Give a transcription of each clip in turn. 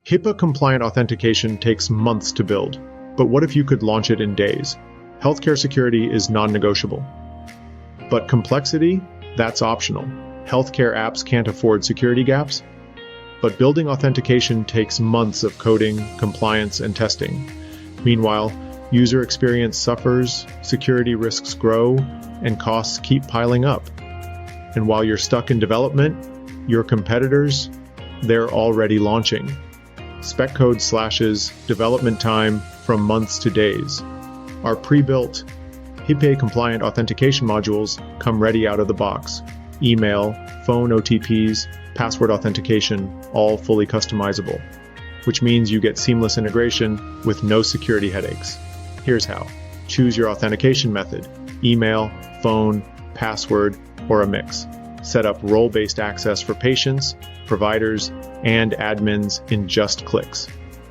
HIPAA-compliant authentication takes months to build, but what if you could launch it in days? Healthcare security is non-negotiable. But complexity? That's optional. Healthcare apps can't afford security gaps. But building authentication takes months of coding, compliance, and testing. Meanwhile, user experience suffers, security risks grow, and costs keep piling up. And while you're stuck in development, your competitors, they're already launching. Specode slashes development time from months to days. Our pre-built HIPAA-compliant authentication modules come ready out of the box. Email, phone OTPs, password authentication, all fully customizable, which means you get seamless integration with no security headaches. Here's how. Choose your authentication method: email, phone, password, or a mix. Set up role-based access for patients, providers, and admins in just clicks.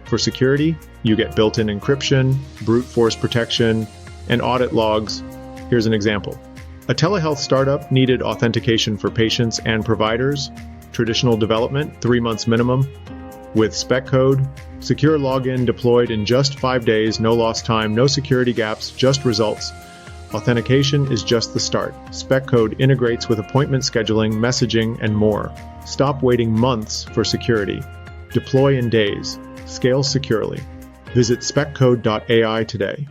For security, you get built-in encryption, brute force protection, and audit logs. Here's an example. A telehealth startup needed authentication for patients and providers. Traditional development, 3 months minimum. With Specode, secure login deployed in just 5 days, no lost time, no security gaps, just results. Authentication is just the start. Specode integrates with appointment scheduling, messaging, and more. Stop waiting months for security. Deploy in days. Scale securely. Visit specode.ai today.